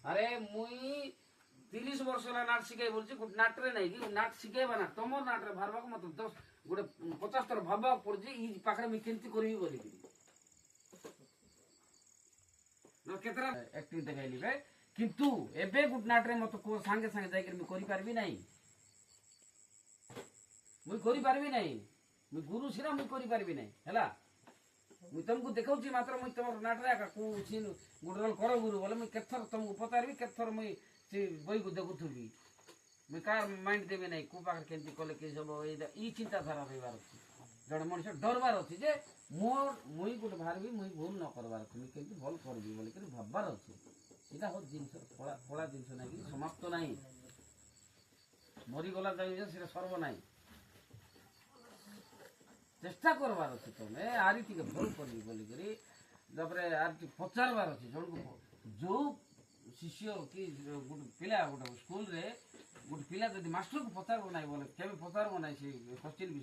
আরে মুই 30 বর্ষ হলা নাট শিখাই বলছি গোটে নাটরে নাই কি নাট শিখাইবা না তোমার নাটরে ভাববাক মতো 50 ଥର ଭାବବାକୁ ପଡୁଛି ଇ ପାଖରେ ମୁଇଁ କେମିତି କରିବି ବୋଲିକିରି କେତେଟା ଆକ୍ଟିଂ ଦେଖାଇଲି ବେ କିନ୍ତୁ ଏବେ ଗୋଟେ ନାଟରେ ମତେ ସାଙ୍ଗେ ସାଙ୍ଗେ ଯାଇକରି ମୁଇଁ କରିପାରିବି ନାହିଁ ମୁଇଁ କରିପାରିବି ନାହିଁ ମୁଇଁ ଗୁରୁ ସିନା ମୁଇଁ କରିପାରିବି ନାହିଁ ହେଲା ମୁଇଁ ତମକୁ ଦେଖାଉଛି ମାତ୍ର ମୁଇଁ ତମର ନାଟରେ ଏକା କୋଉ ସିନ୍ ଗୋଟେ ରୋଲ କର ଗୁରୁ ବୋଲେ ମୁଇଁ କେତେଥର ତମକୁ ପଚାରିବି କେତେଥର ମୁଇଁ ସେ ବହିକୁ ଦେଖୁଥିବି ମୁଇଁ କାହାର ମାଇଣ୍ଡ ଦେବି ନାହିଁ କୋଉ ପାଖରେ କେମିତି କଲେ କି ସବୁ ଇ ଚିନ୍ତାଧାରା ରହିବାର ଅଛି ଜଣେ ମଣିଷ ଡରବାର ଅଛି ଯେ ମୁଇଁ ଗୋଟେ ବାହାରିବି ମୁଇଁ ଭୁଲ ନ କରବାର ଅଛି ମୁଇଁ କେମିତି ଭଲ କରିବି ବୋଲିକରି ଭାବବାର ଅଛି ସେଇଟା ହଉଛି ଜିନିଷ ପଳା ଜିନିଷ ନାହିଁ ସମାପ୍ତ ନାହିଁ ମରିଗଲା ଯାଇ ସେଟା ସର୍ବ ନାହିଁ ଚେଷ୍ଟା କରବାର ଅଛି ତମେ ଆରି ଟିକେ ଭଲ କରିବି ବୋଲିକରି ତାପରେ ଆରି ଟିକେ ପଚାରବାର ଅଛି ଜଣକୁ ଯୋଉ ଶିଷ୍ୟ କି ଗୋଟେ ପିଲା ଗୋଟେ ସ୍କୁଲରେ ଗୋଟେ ପିଲା ଯଦି ମାଷ୍ଟରକୁ ପଚାରିବ ନାହିଁ ବୋଲେ କେବେ ପଚାରିବ ନାହିଁ ସେ କୋଶ୍ଚିନ୍